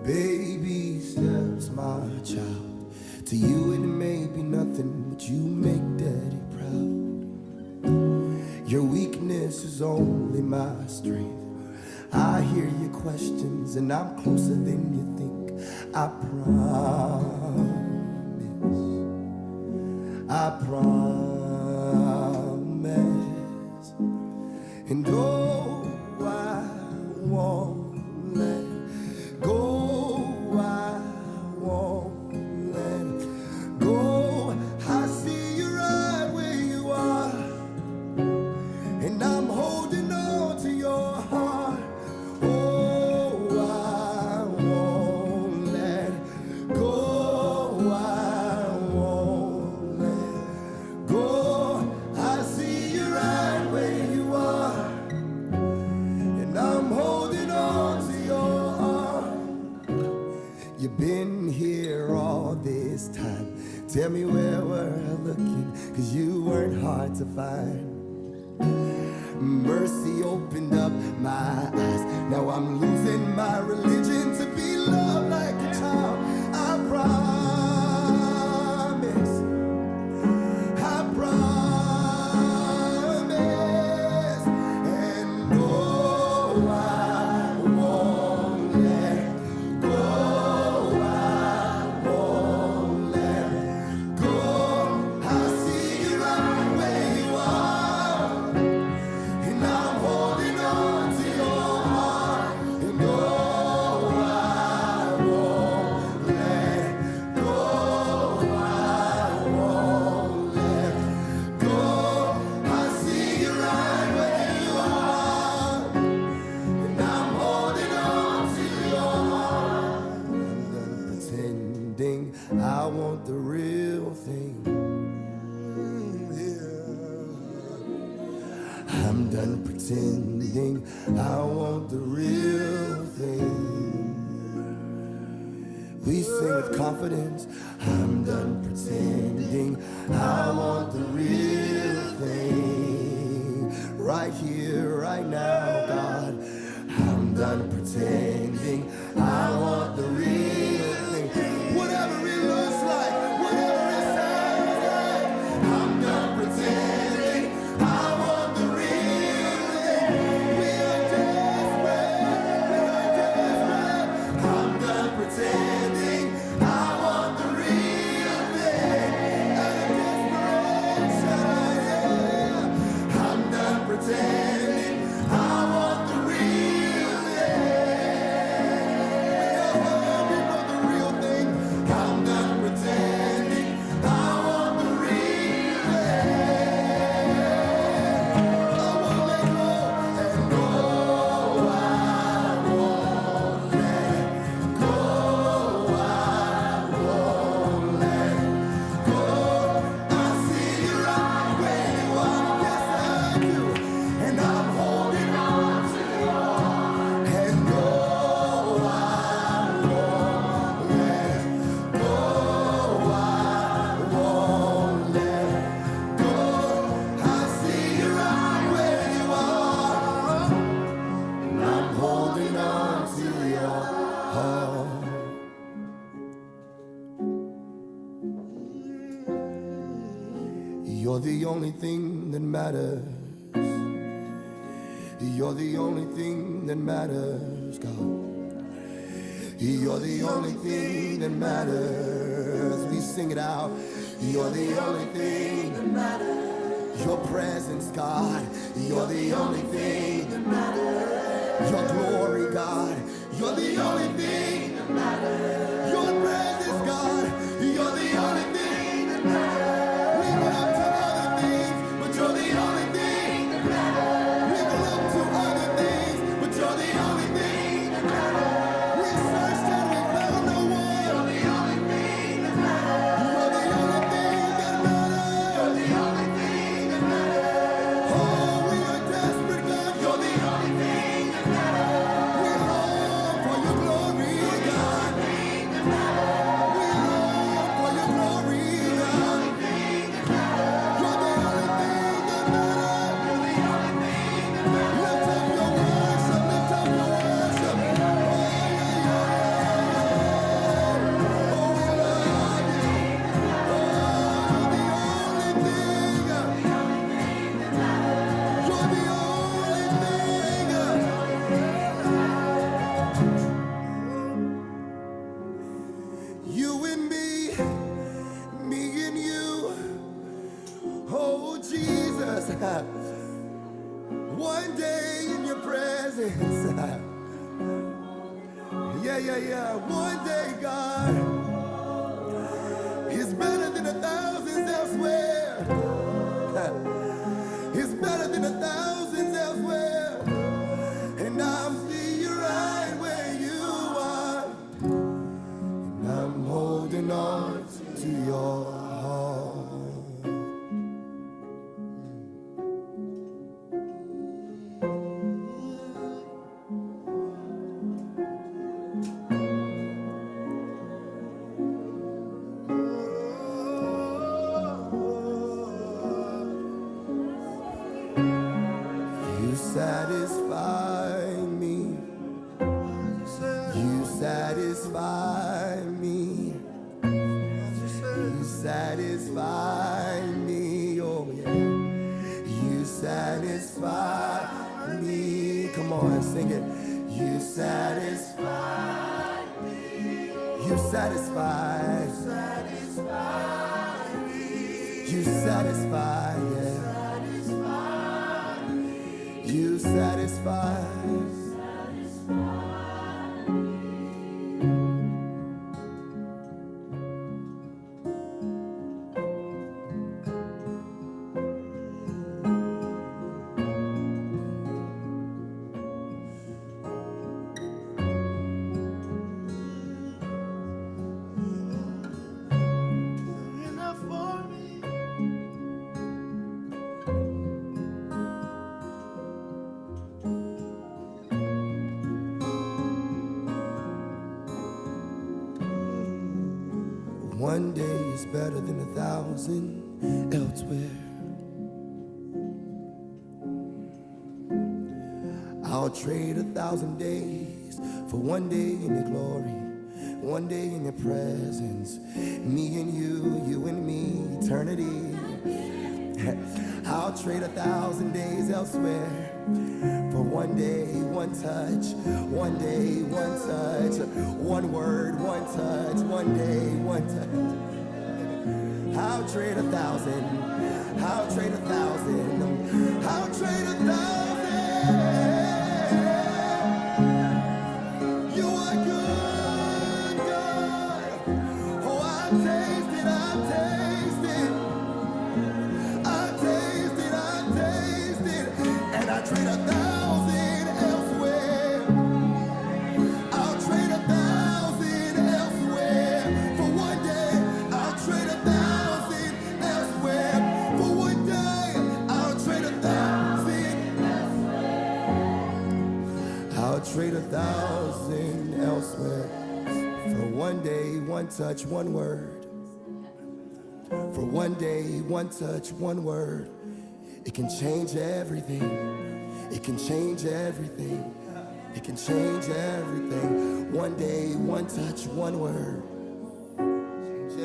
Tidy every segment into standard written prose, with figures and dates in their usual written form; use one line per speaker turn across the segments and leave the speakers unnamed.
Baby steps, my child. To you it may be nothing, but you make daddy proud. Your weakness is only my strength. I hear your questions and I'm closer than you think. I promise. And oh, I won't let go. I won't let go. I see you right where you are, and I'm holding on to your heart. Oh, I won't let go. I won't let go. I see you right where you are, and I'm holding on to your arm. You've been here all this time. Tell me where we're looking, 'cause you weren't hard to find. Mercy opened up my eyes. Now I'm losing my religion to be loved like a child. I promise. I promise. And oh, I won't let go. I won't let go. I see you right where you are, and I'm holding on to your heart. And oh, I won't let go. I won't let go. I see you right where you are, and I'm holding on to your heart. I'm done pretending. I want the real thing. I'm done pretending. I want the real thing. We sing with confidence. I'm done pretending. I want the real thing. Right here, right now, God. I'm done pretending. I want the real thing. Whatever it looks like, whatever it sounds like, I'm done pretending. I want the real thing. We are desperate. We are desperate. I'm done pretending. I want the real thing. Out of desperation, yeah. I'm done pretending. I want the real thing. We are hungry for the real thing. I'm done pretending. I want the real thing. I won't let go. And go. I won't let go. I won't let go. I see you right where you are. Yes, I do. And I'm holding on to your heart. And go. I won't let go. I won't let go. I see you right where you are, and I'm holding on to your heart. You're the only thing that matters. You're the only thing that matters, God. You're the only thing that matters. We sing it out. You're the only thing that matters. Your presence, God. You're the only thing that matters. Your glory, God. You're the only thing that matters. Your presence, God. You're the only thing that matters. We can look to other things, but you're the only thing that matters. We can look to other things, but you're the only thing that matters. We searched and we found no one. You're the only thing that matters. You're the only thing that matters. You're the only thing that matters. Oh, we are desperate, God. You're the only thing that matters. We long Jesus. One day in your presence. Yeah. One day, God, is better than 1,000 elsewhere. It's better than 1,000 elsewhere. And I'm see you right where you are. And I'm holding on to your heart. You satisfy me. You satisfy me. You satisfy me. Oh yeah. You satisfy me. Come on, sing it. You satisfy me. You satisfy. You satisfy, yeah. You satisfy. One day is better than 1,000 elsewhere. I'll trade 1,000 days for one day in your glory, one day in your presence. Me and you and me, eternity. I'll trade 1,000 days elsewhere for one day, one touch, one day, one touch, one word, one touch, one day, one touch. I'll trade 1,000. I'll trade 1,000. I'll trade 1,000. You are good, God. Oh, I've tasted, I've tasted. I've tasted, I've tasted. And I trade 1,000 elsewhere. I'll trade 1,000 elsewhere for one day. I'll trade 1,000 elsewhere for one day. I'll trade 1,000 elsewhere. I'll trade 1,000 elsewhere for one day, one touch, one word. For one day, one touch, one word. It can change everything. It can change everything. It can change everything. One day, one touch, one word. Change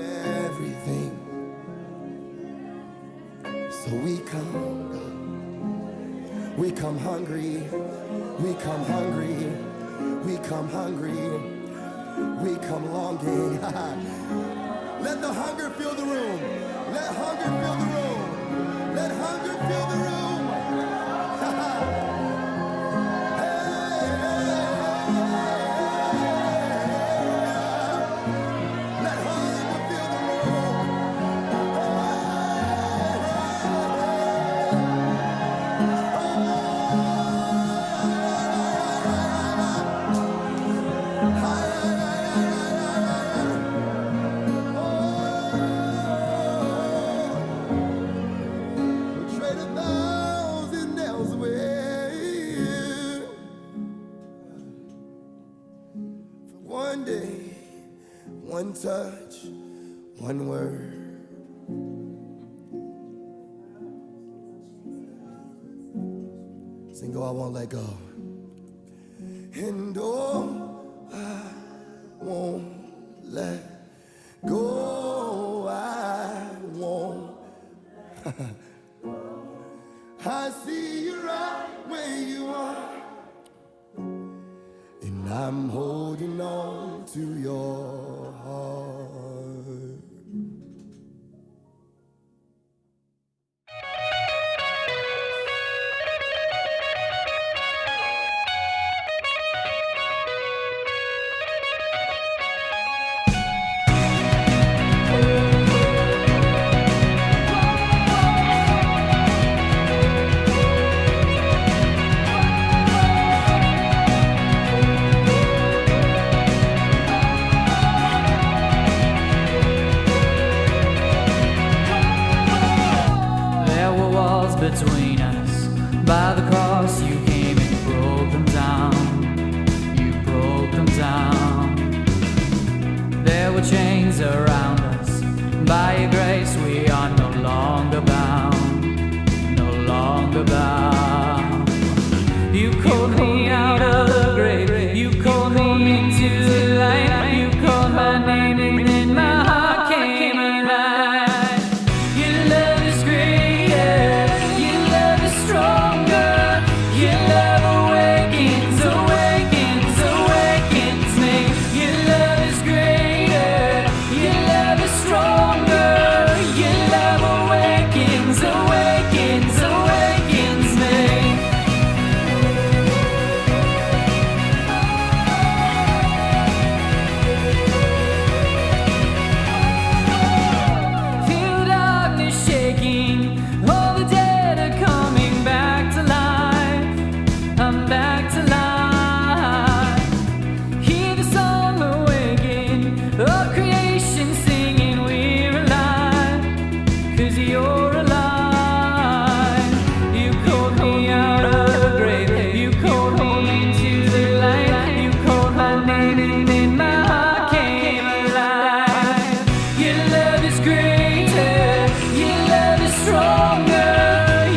everything. So we come, God. We come hungry. We come hungry. We come hungry. We come longing. Let the hunger fill the room. Let hunger fill the room. Let hunger fill the room. Let hunger fill the room. Trade 1,000 elsewhere for one day, one touch, one word. Sing, oh, I won't let go. And oh, I won't let go. I won't. I see you right where you are, and I'm holding on to your heart.
walls between us. By the cross you came and broke them down. You broke them down. There were chains around us. By your grace we are no longer bound. No longer bound. You called me out of the grave. You called me into the light. You called my name and then my heart came alive. Your love is greater. Your love is stronger. Your love awakens, awakens, awakens me. Your love is greater. Your love is stronger. Your love awakens, awakens, awakens me. Feel darkness shaking. All the dead are coming back to life. I'm back to life. Hear the song awaken. All creation singing we're alive. 'Cause you're alive. You called me out of the grave. You called me into the light. You called my name and then my heart came alive. Your love is greater. Your love is stronger.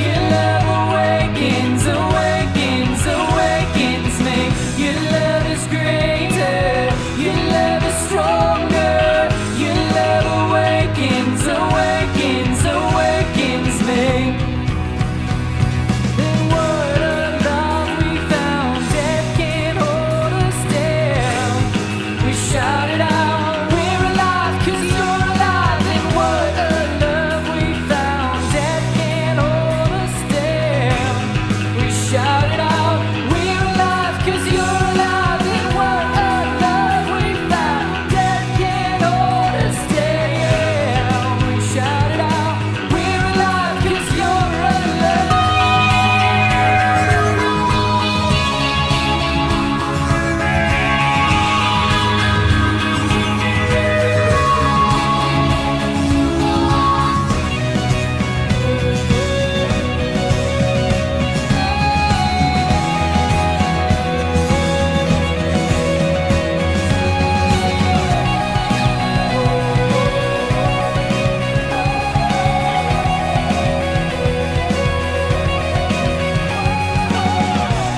Your love awakens, awakens, awakens me. Your love is greater. Your love is stronger. Your love awakens, awakens, awakens me. And what a love we found. Death can't hold us down. We shouted out, we're alive 'cause you're alive. And what a love we found. Death can't hold us down. We shouted out, we're alive 'cause you're alive. And what a love we found. Death can't hold us down. We shouted out, we're alive 'cause you're alive.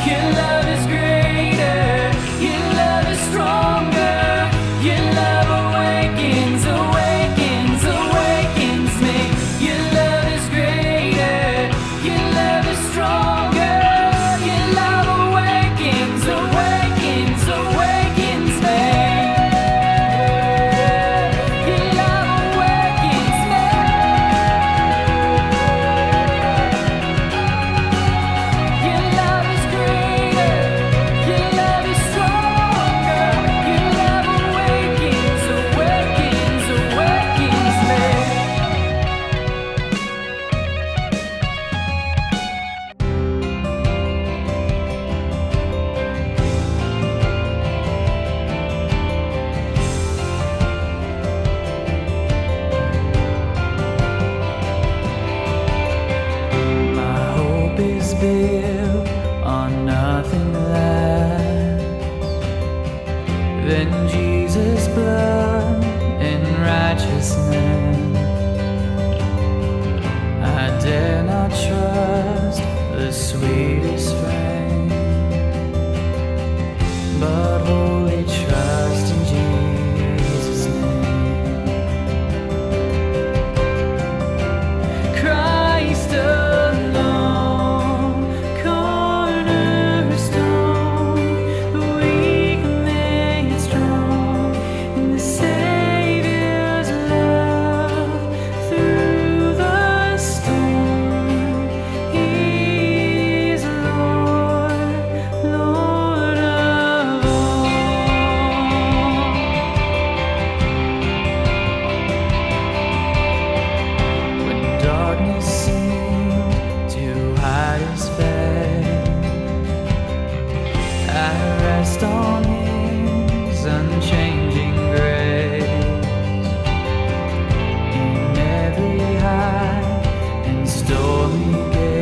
Your love is greater. Your love is stronger. Your love awakens, awakens, awakens me. Your love is greater. Your love is stronger. Your love awakens, awakens, awakens me. Your love awakens me. Your love is greater. Your love is stronger. Your love awakens, awakens, awakens me. My hope is built on nothing less than Jesus' blood and righteousness. I dare not trust the sweetest frame, but wholly trust in Jesus' name. Christ alone, cornerstone, the weak made strong in the Savior's love through the storm. He is Lord, Lord of all. When darkness seemed to hide his face, I rest on his unchanging grace. In every high and stormy gale,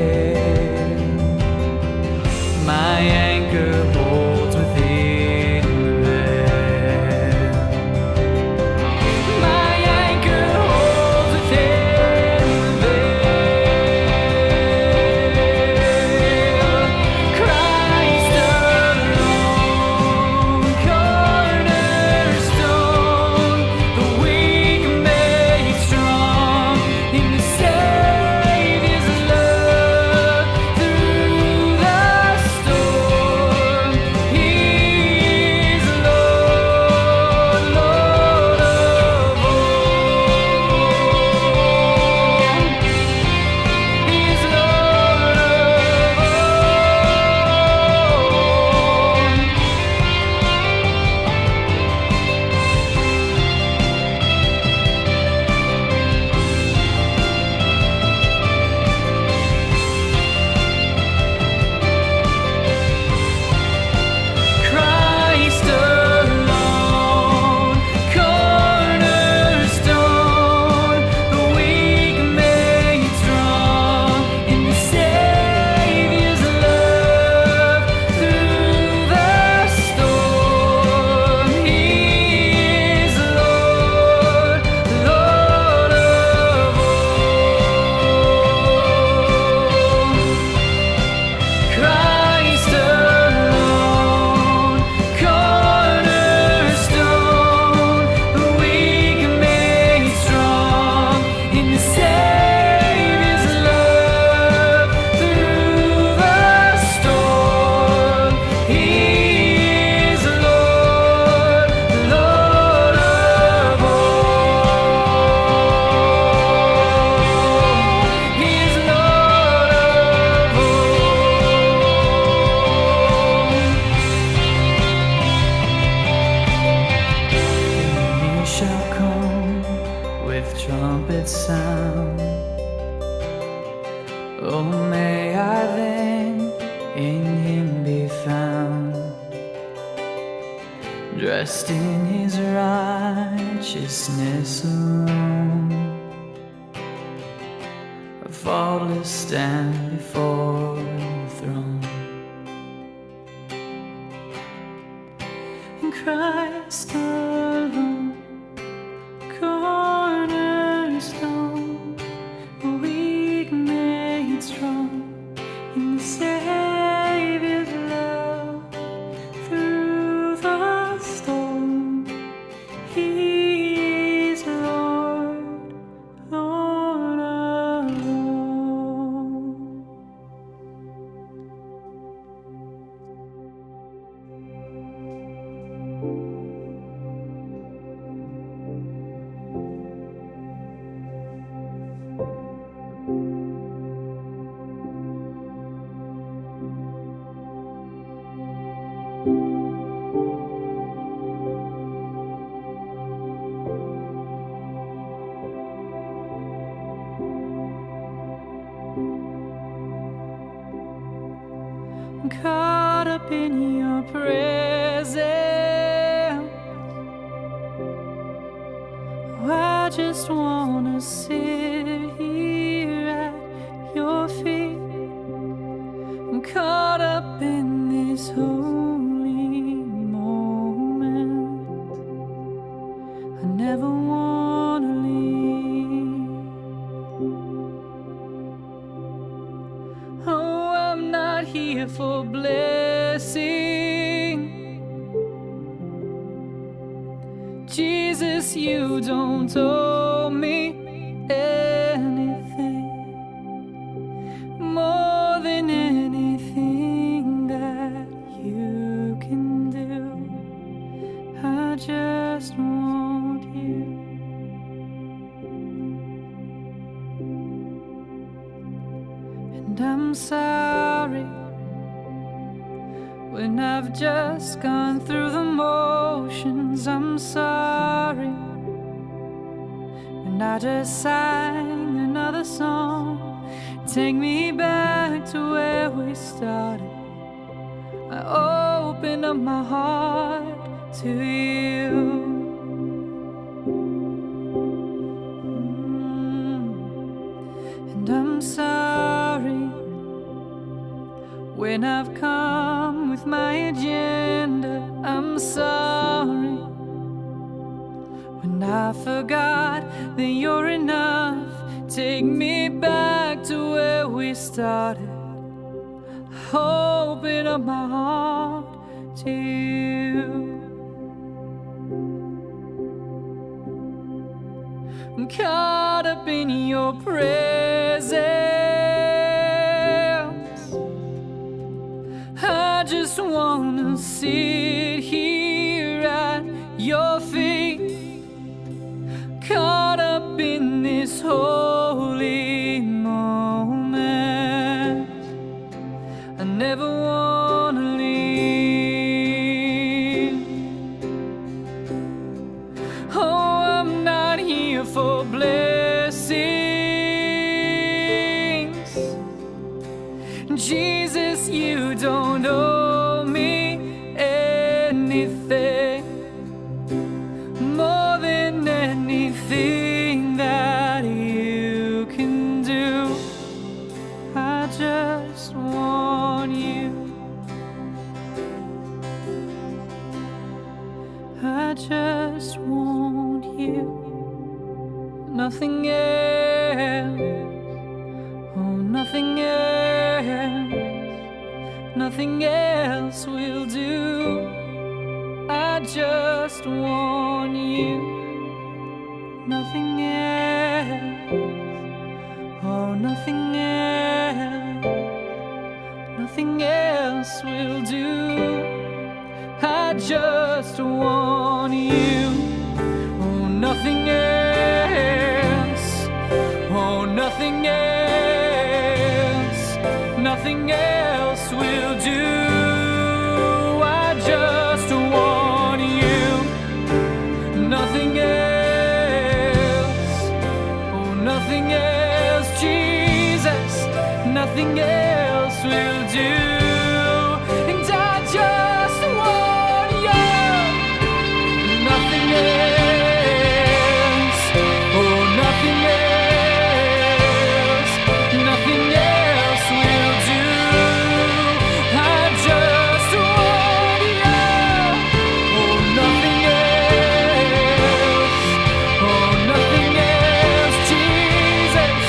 may I then in him be found, dressed in his righteousness alone, faultless stand before the throne. In Christ alone, cornerstone, weak made strong in the Savior's love. Through the storm, He is Lord, Lord alone. I'm caught up in your presence. Oh, I just wanna sit here at your feet. I'm caught up in this holy moment. I never wanna leave. Oh, I'm not here for blessing. Jesus, you don't owe me anything more than anything that you can do. I just want you. And I'm sorry when I've just gone through the motions. I'm sorry when I just sang another song. Take me back to where we started. I open up my heart to you. And I'm sorry when I've come with my agenda. I'm sorry when I forgot that you're enough. Take me back to where we started. Open up my heart to you. I'm caught up in your presence. I just wanna sit here at your feet. Caught up in this holy moment. I never wanna leave. Oh, I'm not here for blessings. Jesus, you don't owe me anything more than anything that you can do. I just want you. I just want you. Nothing else. Oh, nothing else. Nothing else will do. I just want you. Nothing else. Oh, nothing else. Nothing else will do. I just want you. Oh, nothing else. Oh, nothing else. Nothing else will do. I just want you. Nothing else. Oh, nothing else. Jesus, nothing nothing else will do. And I just want you, nothing else, oh nothing else, nothing else will do. I just want you, oh nothing else, oh nothing else, Jesus,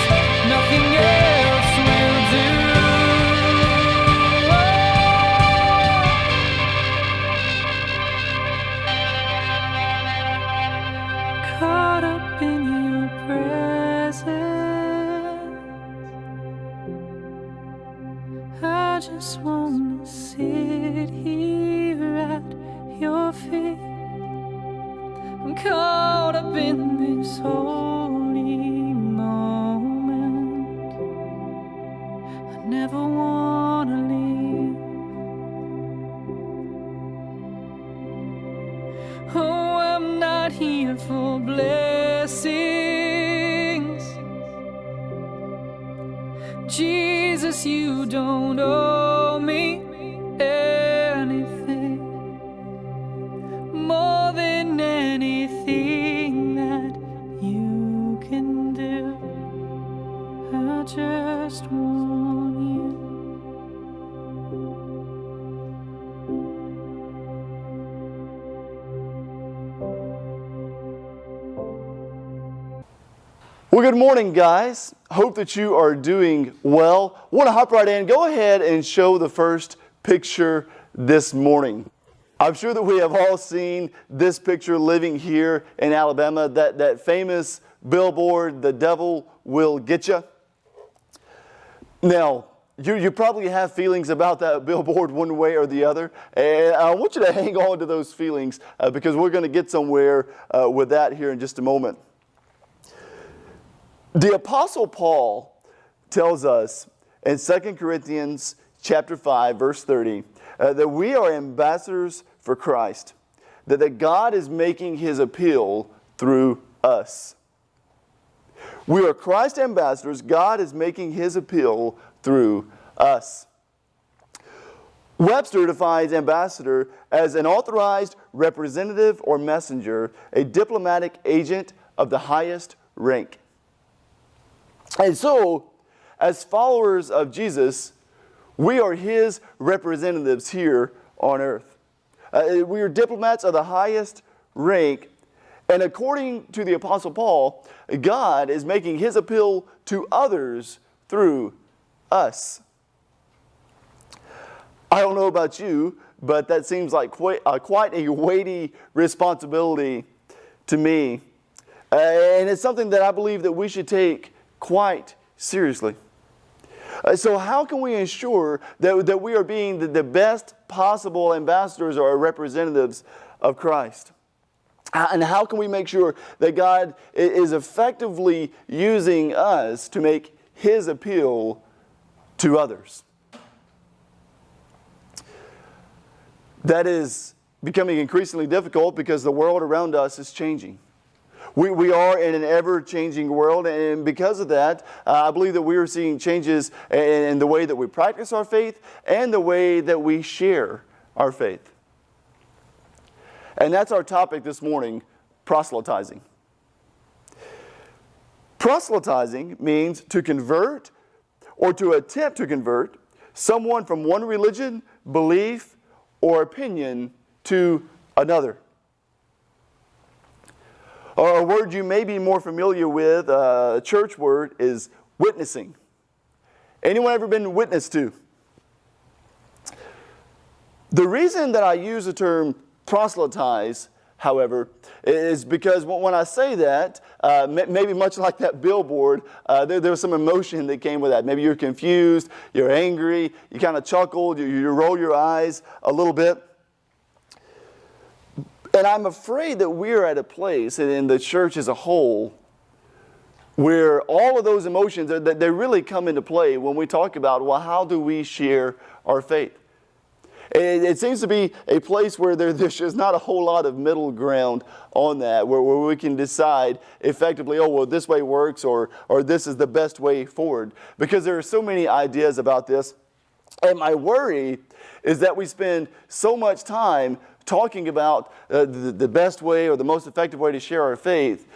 nothing else will do. Caught up in your presence, I just wanna sit here at your feet. I'm caught up in this holy moment. I never wanna leave. Oh, I'm not here for blessings. Jesus, you don't owe me anything more than anything that you can do. I just want you.
Well, good morning, guys. Hope that you are doing well. Want to hop right in. Go ahead and show the first picture this morning. I'm sure that we have all seen this picture living here in Alabama, that famous billboard, "The devil will get you." Now, you probably have feelings about that billboard one way or the other, and I want you to hang on to those feelings because we're going to get somewhere with that here in just a moment. The Apostle Paul tells us in 2 Corinthians chapter 5, verse 30, that we are ambassadors for Christ, that God is making his appeal through us. We are Christ ambassadors. God is making his appeal through us. Webster defines ambassador as an authorized representative or messenger, a diplomatic agent of the highest rank. And so, as followers of Jesus, we are his representatives here on earth. We are diplomats of the highest rank, and according to the Apostle Paul, God is making his appeal to others through us. I don't know about you, but that seems like quite a weighty responsibility to me. And it's something that I believe that we should take quite seriously. So how can we ensure that we are being the best possible ambassadors or representatives of Christ? And how can we make sure that God is effectively using us to make his appeal to others? That is becoming increasingly difficult because the world around us is changing. We are in an ever-changing world, and because of that, I believe that we are seeing changes in the way that we practice our faith and the way that we share our faith. And that's our topic this morning, proselytizing. Proselytizing means to convert or to attempt to convert someone from one religion, belief, or opinion to another. A word you may be more familiar with, a church word, is witnessing. Anyone ever been witnessed to? The reason that I use the term proselytize, however, is because when I say that, maybe much like that billboard, there was some emotion that came with that. Maybe you're confused, you're angry, you kind of chuckled, you roll your eyes a little bit. And I'm afraid that we're at a place, and in the church as a whole, where all of those emotions, they really come into play when we talk about, well, how do we share our faith? It seems to be a place where there's just not a whole lot of middle ground on that, where we can decide effectively, oh, well, this way works, or this is the best way forward. Because there are so many ideas about this. And my worry is that we spend so much time talking about the best way or the most effective way to share our faith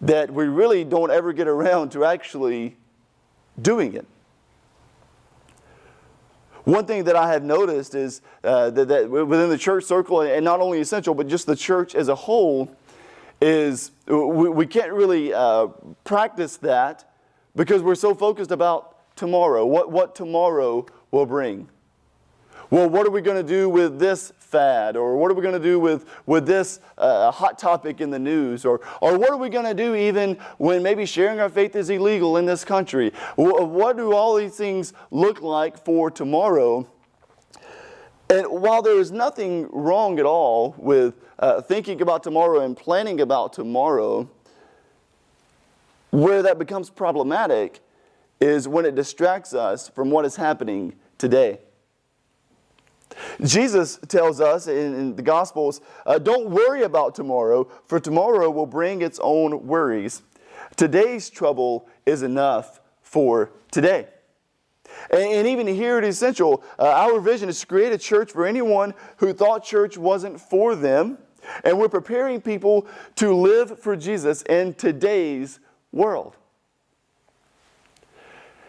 that we really don't ever get around to actually doing it. One thing that I have noticed is that within the church circle, and not only Essential, but just the church as a whole, is we can't really practice that because we're so focused about tomorrow, what tomorrow will bring. Well, what are we going to do with this fad? Or what are we going to do with this hot topic in the news? Or what are we going to do even when maybe sharing our faith is illegal in this country? What do all these things look like for tomorrow? And while there is nothing wrong at all with thinking about tomorrow and planning about tomorrow, where that becomes problematic is when it distracts us from what is happening today. Jesus tells us in the Gospels, don't worry about tomorrow, for tomorrow will bring its own worries. Today's trouble is enough for today. And even here at Essential, our vision is to create a church for anyone who thought church wasn't for them. And we're preparing people to live for Jesus in today's world.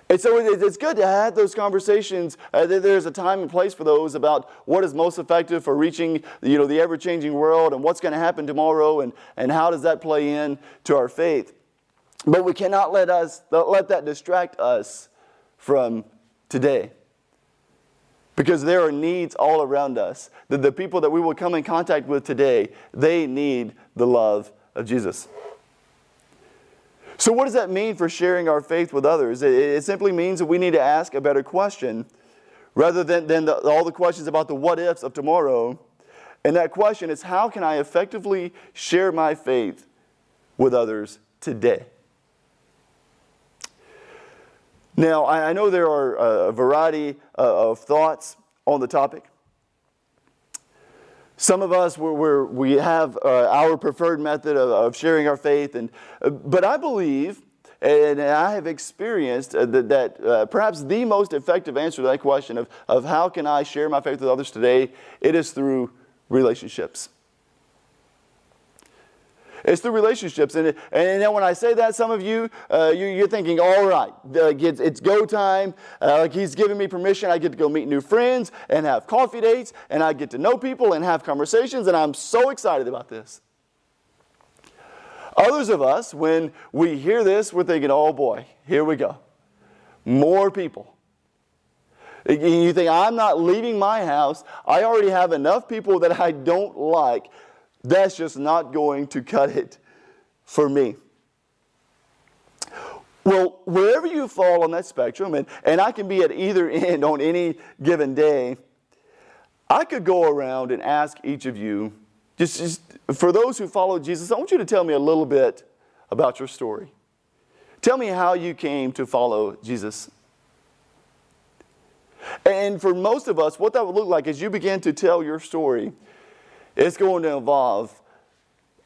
And so it's good to have those conversations. There's a time and place for those about what is most effective for reaching the ever-changing world and what's going to happen tomorrow and how does that play in to our faith. But we cannot let that distract us from today. Because there are needs all around us. The people that we will come in contact with today, they need the love of Jesus. So what does that mean for sharing our faith with others? It simply means that we need to ask a better question rather than all the questions about the what ifs of tomorrow. And that question is, how can I effectively share my faith with others today? Now, I know there are a variety of thoughts on the topic. Some of us, we have our preferred method of sharing our faith, but I believe, and I have experienced that perhaps the most effective answer to that question of how can I share my faith with others today, it is through relationships. It's through relationships. And then when I say that, some of you, you're thinking, all right, it's go time. He's giving me permission. I get to go meet new friends and have coffee dates. And I get to know people and have conversations. And I'm so excited about this. Others of us, when we hear this, we're thinking, oh boy, here we go. More people. You think, I'm not leaving my house. I already have enough people that I don't like. That's just not going to cut it for me. Well, wherever you fall on that spectrum, and I can be at either end on any given day, I could go around and ask each of you, just for those who follow Jesus, I want you to tell me a little bit about your story. Tell me how you came to follow Jesus. And for most of us, what that would look like as you begin to tell your story, it's going to involve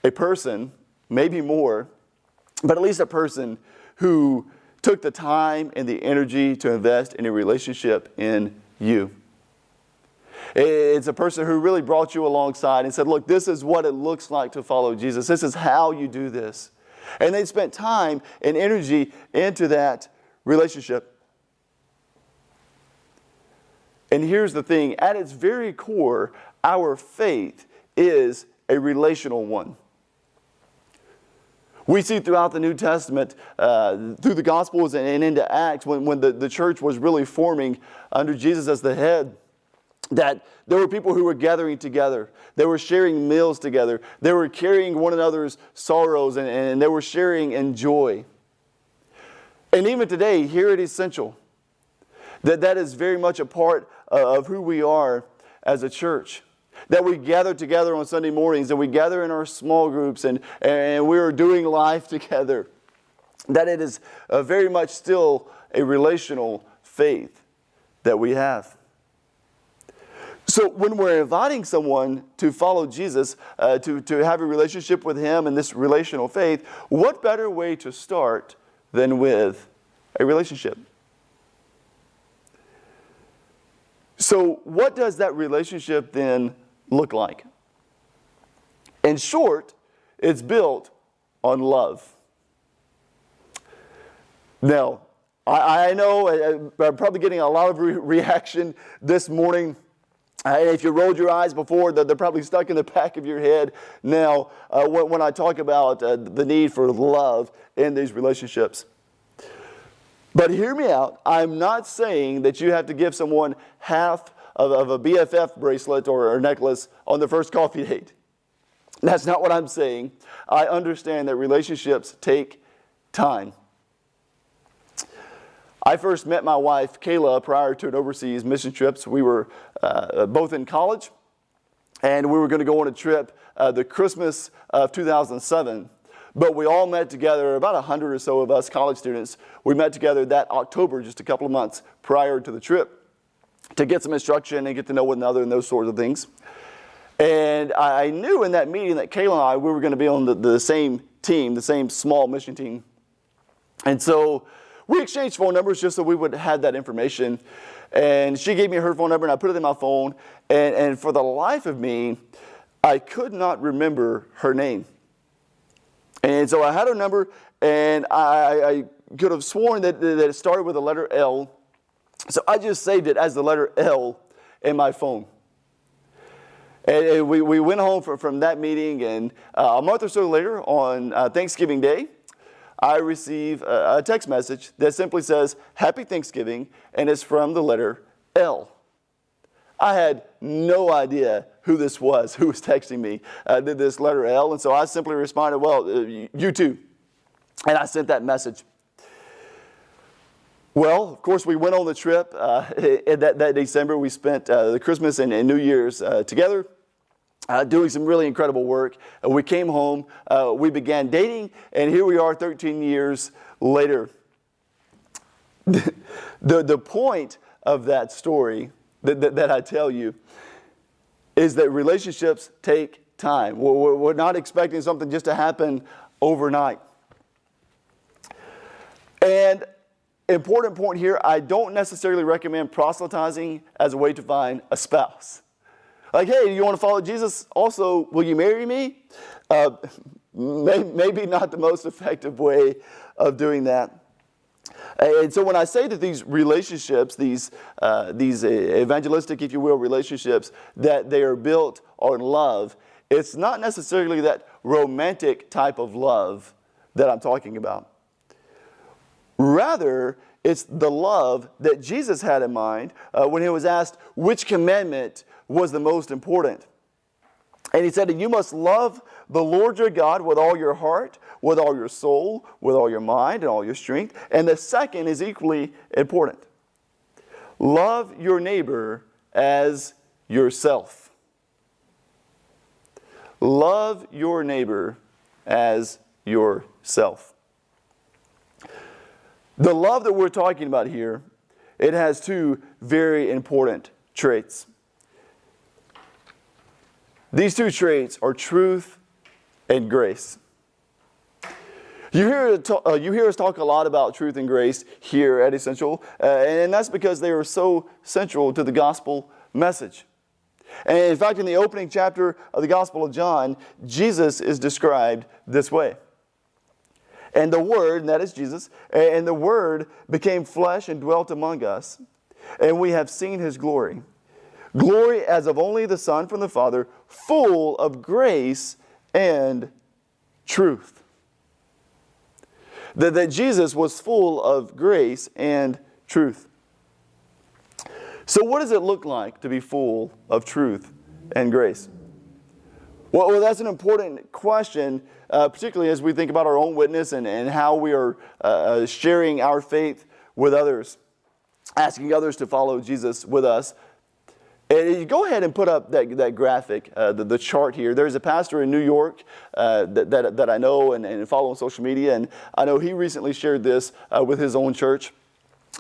a person, maybe more, but at least a person who took the time and the energy to invest in a relationship in you. It's a person who really brought you alongside and said, look, this is what it looks like to follow Jesus. This is how you do this. And they spent time and energy into that relationship. And here's the thing, at its very core, our faith is a relational one. We see throughout the New Testament, through the Gospels and into Acts, when the church was really forming under Jesus as the head, that there were people who were gathering together. They were sharing meals together. They were carrying one another's sorrows, and they were sharing in joy. And even today, here at Essential, that is very much a part of who we are as a church. That we gather together on Sunday mornings, and we gather in our small groups, and we are doing life together. That it is very much still a relational faith that we have. So when we're inviting someone to follow Jesus, to have a relationship with him in this relational faith, what better way to start than with a relationship? So what does that relationship then look like? In short, it's built on love. Now, I know I'm probably getting a lot of reaction this morning. If you rolled your eyes before, they're probably stuck in the back of your head now when I talk about the need for love in these relationships. But hear me out. I'm not saying that you have to give someone half of a BFF bracelet or necklace on the first coffee date. That's not what I'm saying. I understand that relationships take time. I first met my wife, Kayla, prior to an overseas mission trip. So we were both in college, and we were going to go on a trip the Christmas of 2007. But we all met together, about 100 or so of us college students. We met together that October, just a couple of months prior to the trip, to get some instruction and get to know one another and those sorts of things. And I knew in that meeting that Kayla and I, we were going to be on the same team, the same small mission team. And so we exchanged phone numbers just so we would have that information. And she gave me her phone number, and I put it in my phone. And for the life of me, I could not remember her name. And so I had her number, and I could have sworn that it started with the letter L. So I just saved it as the letter L in my phone. And we went home from that meeting, and a month or so later, on Thanksgiving Day, I receive a text message that simply says, "Happy Thanksgiving," and it's from the letter L. I had no idea who this was, who was texting me this letter L, and so I simply responded, "Well, you too," and I sent that message. Well, of course, we went on the trip. That December, we spent the Christmas and New Year's together, doing some really incredible work. We came home, we began dating, and here we are 13 years later. The point of that story that I tell you is that relationships take time. We're not expecting something just to happen overnight. And important point here, I don't necessarily recommend proselytizing as a way to find a spouse. Like, hey, you want to follow Jesus? Also, will you marry me? Maybe not the most effective way of doing that. And so when I say that these relationships, these evangelistic, if you will, relationships, that they are built on love, it's not necessarily that romantic type of love that I'm talking about. Rather, it's the love that Jesus had in mind when he was asked which commandment was the most important. And he said that you must love the Lord your God with all your heart, with all your soul, with all your mind, and all your strength. And the second is equally important. Love your neighbor as yourself. Love your neighbor as yourself. The love that we're talking about here, it has two very important traits. These two traits are truth and grace. You hear us talk a lot about truth and grace here at Essential, and that's because they are so central to the gospel message. And in fact, in the opening chapter of the Gospel of John, Jesus is described this way. And the Word, and that is Jesus, and the Word became flesh and dwelt among us, and we have seen His glory. Glory as of only the Son from the Father, full of grace and truth. That Jesus was full of grace and truth. So what does it look like to be full of truth and grace? Well, that's an important question, particularly as we think about our own witness and how we are sharing our faith with others, asking others to follow Jesus with us. And you go ahead and put up that graphic, the chart here. There's a pastor in New York that I know and follow on social media, and I know he recently shared this with his own church.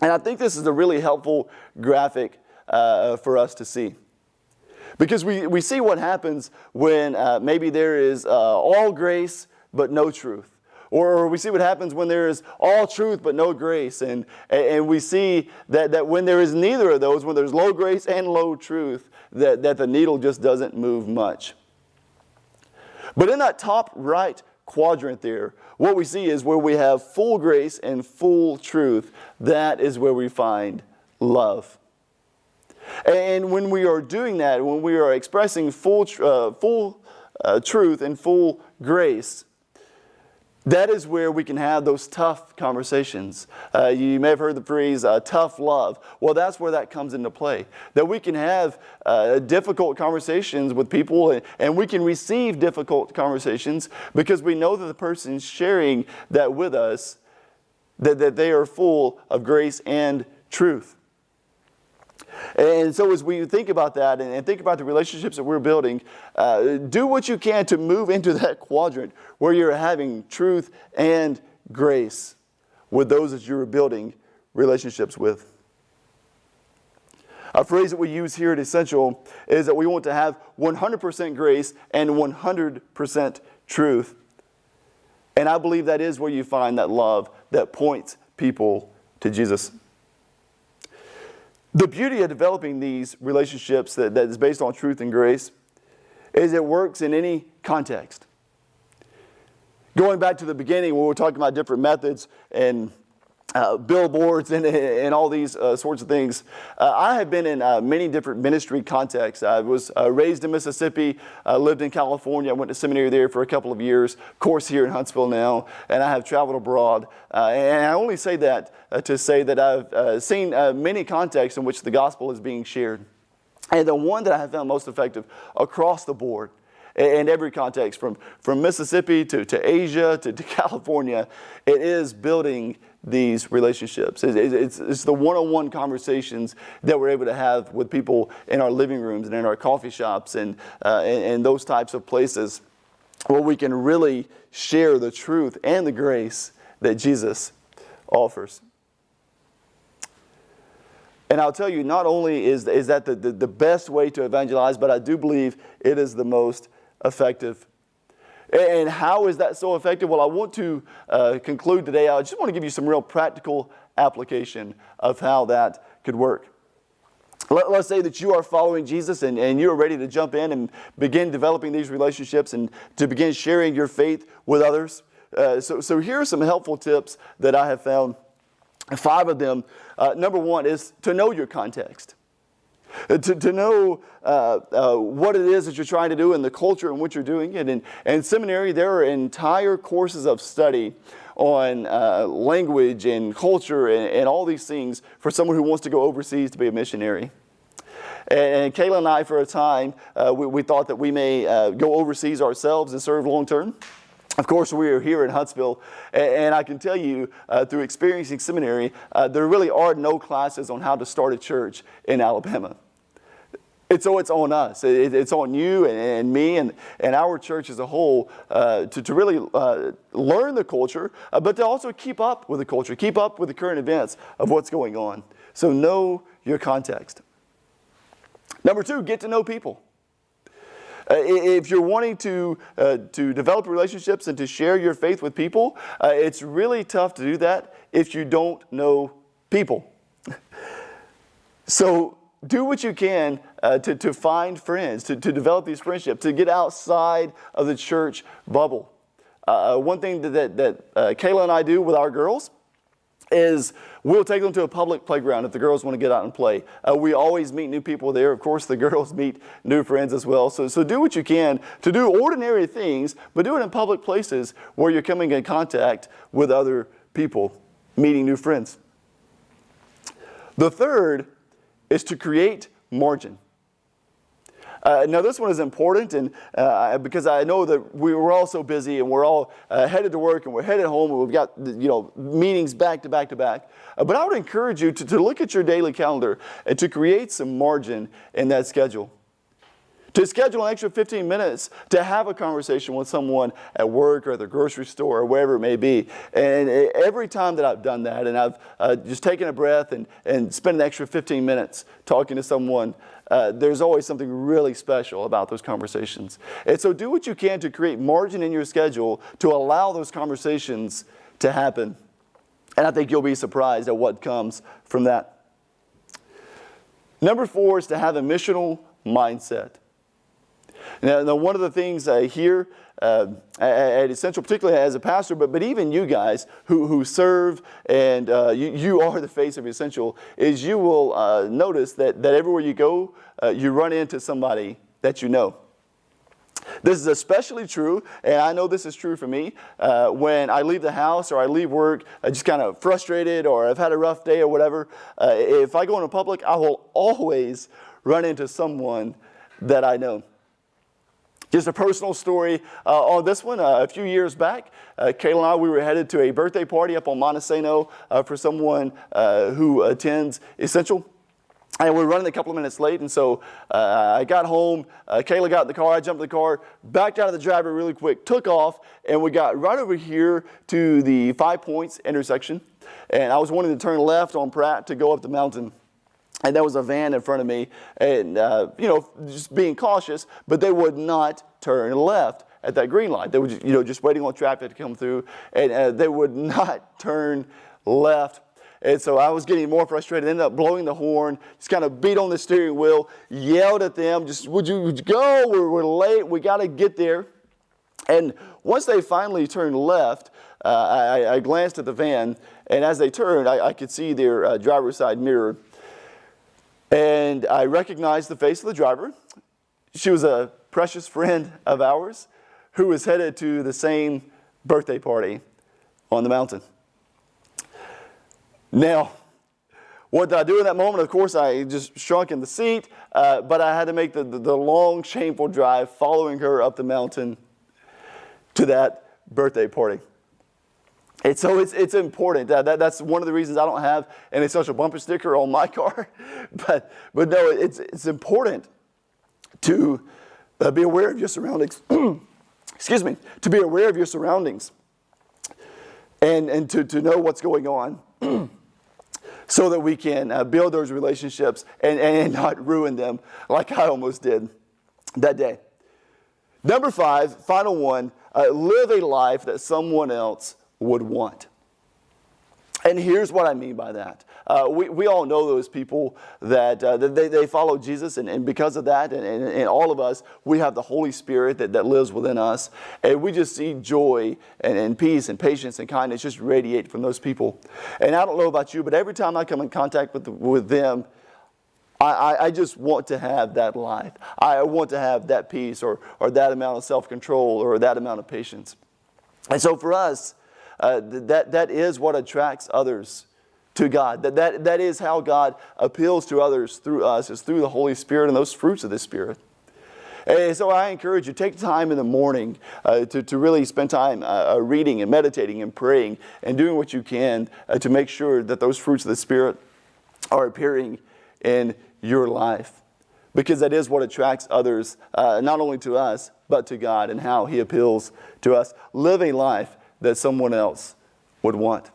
And I think this is a really helpful graphic for us to see. Because we see what happens when maybe there is all grace but no truth. Or we see what happens when there is all truth but no grace. And we see that when there is neither of those, when there's low grace and low truth, that the needle just doesn't move much. But in that top right quadrant there, what we see is where we have full grace and full truth. That is where we find love. And when we are doing that, when we are expressing full truth and full grace, that is where we can have those tough conversations. You may have heard the phrase, tough love. Well, that's where that comes into play. That we can have difficult conversations with people, and we can receive difficult conversations because we know that the person sharing that with us, that they are full of grace and truth. And so as we think about that and think about the relationships that we're building, do what you can to move into that quadrant where you're having truth and grace with those that you're building relationships with. A phrase that we use here at Essential is that we want to have 100% grace and 100% truth. And I believe that is where you find that love that points people to Jesus. The beauty of developing these relationships that is based on truth and grace is it works in any context. Going back to the beginning when we were talking about different methods and billboards and all these sorts of things, I have been in many different ministry contexts. I was raised in Mississippi, lived in California. I went to seminary there for a couple of years, course here in Huntsville now, and I have traveled abroad. And I only say that to say that I've seen many contexts in which the gospel is being shared. And the one that I have found most effective across the board in every context, from Mississippi to Asia to California, it is building these relationships. It's the one-on-one conversations that we're able to have with people in our living rooms and in our coffee shops and those types of places where we can really share the truth and the grace that Jesus offers. And I'll tell you, not only is that the best way to evangelize, but I do believe it is the most effective. And how is that so effective? Well, I want to conclude today. I just want to give you some real practical application of how that could work. Let's say that you are following Jesus and you're ready to jump in and begin developing these relationships and to begin sharing your faith with others. So here are some helpful tips that I have found. 5 of them. Number 1 is to know your context. To know what it is that you're trying to do and the culture in which you're doing it. In seminary, there are entire courses of study on language and culture and all these things for someone who wants to go overseas to be a missionary. And Kayla and I, for a time, we thought that we may go overseas ourselves and serve long term. Of course, we are here in Huntsville, and I can tell you through experiencing seminary, there really are no classes on how to start a church in Alabama. It's on us. It's on you and me and our church as a whole to really learn the culture, but to also keep up with the culture, keep up with the current events of what's going on. So know your context. Number 2, get to know people. If you're wanting to develop relationships and to share your faith with people, it's really tough to do that if you don't know people. So do what you can to find friends, to develop these friendships, to get outside of the church bubble. One thing that Kayla and I do with our girls is we'll take them to a public playground if the girls want to get out and play. We always meet new people there. Of course, the girls meet new friends as well. So do what you can to do ordinary things, but do it in public places where you're coming in contact with other people, meeting new friends. The third is to create margin. Now this one is important, and because I know that we're all so busy and we're all headed to work and we're headed home and we've got meetings back to back to back. But I would encourage you to look at your daily calendar and to create some margin in that schedule. To schedule an extra 15 minutes to have a conversation with someone at work or at the grocery store or wherever it may be. And every time that I've done that and I've just taken a breath and spent an extra 15 minutes talking to someone, there's always something really special about those conversations. And so do what you can to create margin in your schedule to allow those conversations to happen. And I think you'll be surprised at what comes from that. Number 4 is to have a missional mindset. Now, one of the things here at Essential, particularly as a pastor, but even you guys who serve and you are the face of Essential, is you will notice that everywhere you go, you run into somebody that you know. This is especially true, and I know this is true for me, when I leave the house or I leave work just kind of frustrated or I've had a rough day or whatever. If I go into public, I will always run into someone that I know. Just a personal story on this one. A few years back, Kayla and I, we were headed to a birthday party up on Montesano for someone who attends Essential. And we were running a couple of minutes late, and so I got home, Kayla got in the car, I jumped in the car, backed out of the driveway really quick, took off, and we got right over here to the 5 Points intersection. And I was wanting to turn left on Pratt to go up the mountain. And there was a van in front of me, and, just being cautious, but they would not turn left at that green light. They were just waiting on traffic to come through, and they would not turn left. And so I was getting more frustrated, ended up blowing the horn, just kind of beat on the steering wheel, yelled at them, just, would you go? We're late, we got to get there. And once they finally turned left, I glanced at the van, and as they turned, I could see their driver's side mirror. And I recognized the face of the driver. She was a precious friend of ours who was headed to the same birthday party on the mountain. Now, what did I do in that moment? Of course, I just shrunk in the seat, but I had to make the long, shameful drive following her up the mountain to that birthday party. And so it's important. That's one of the reasons I don't have an Essential bumper sticker on my car. But no, it's important to be aware of your surroundings. Excuse me. To be aware of your surroundings and to know what's going on so that we can build those relationships and not ruin them like I almost did that day. Number 5, final one, live a life that someone else would want. And here's what I mean by that. We all know those people that they follow Jesus, and because of that, and all of us, we have the Holy Spirit that lives within us, and we just see joy and peace and patience and kindness just radiate from those people. And I don't know about you, but every time I come in contact with them, I just want to have that life. I want to have that peace or that amount of self-control or that amount of patience. And so for us, that is what attracts others to God. That is how God appeals to others through us, is through the Holy Spirit and those fruits of the Spirit. And so I encourage you, take time in the morning to really spend time reading and meditating and praying and doing what you can to make sure that those fruits of the Spirit are appearing in your life. Because that is what attracts others, not only to us, but to God and how He appeals to us. Live a life that someone else would want.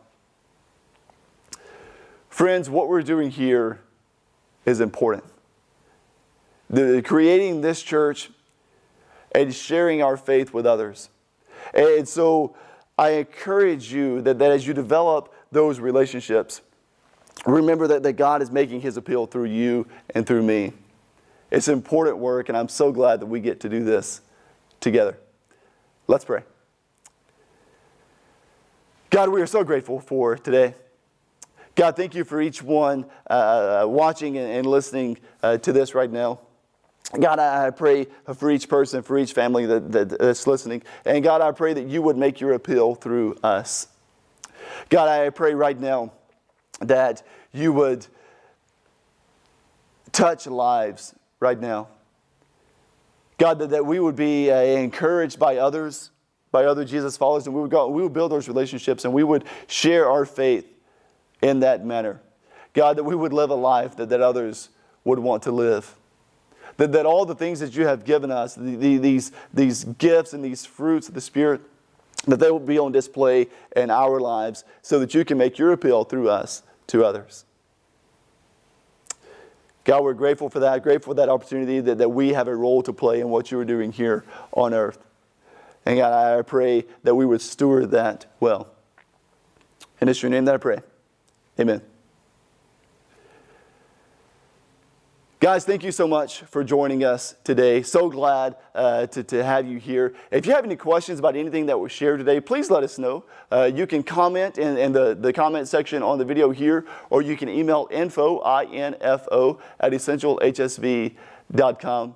Friends, what we're doing here is important. Creating this church and sharing our faith with others. And so I encourage you that as you develop those relationships, remember that God is making His appeal through you and through me. It's important work, and I'm so glad that we get to do this together. Let's pray. God, we are so grateful for today. God, thank you for each one watching and listening to this right now. God, I pray for each person, for each family that's listening. And God, I pray that you would make your appeal through us. God, I pray right now that you would touch lives right now. God, that we would be encouraged by others, by other Jesus followers, and we would build those relationships, and we would share our faith in that manner. God, that we would live a life that others would want to live. That all the things that you have given us, these gifts and these fruits of the Spirit, that they will be on display in our lives so that you can make your appeal through us to others. God, we're grateful for that opportunity that we have a role to play in what you are doing here on earth. And God, I pray that we would steward that well. And it's your name that I pray. Amen. Guys, thank you so much for joining us today. So glad to have you here. If you have any questions about anything that was shared today, please let us know. You can comment in the comment section on the video here, or you can email info at essentialhsv.com.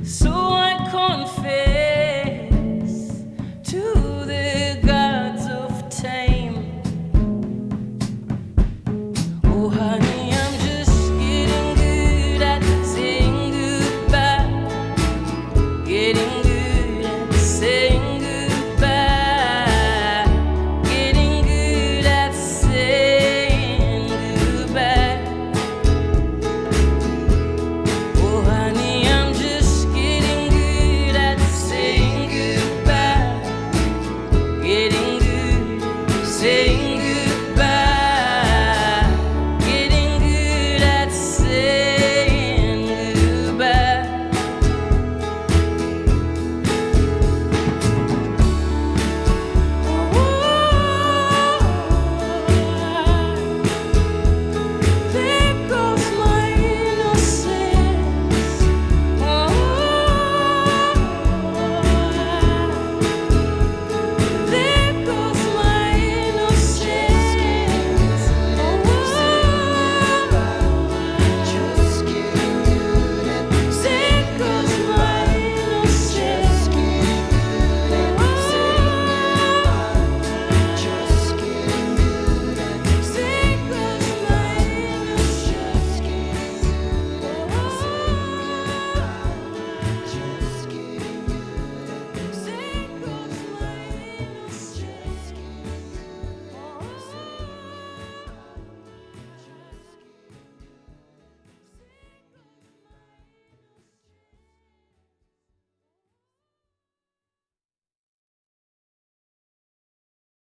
So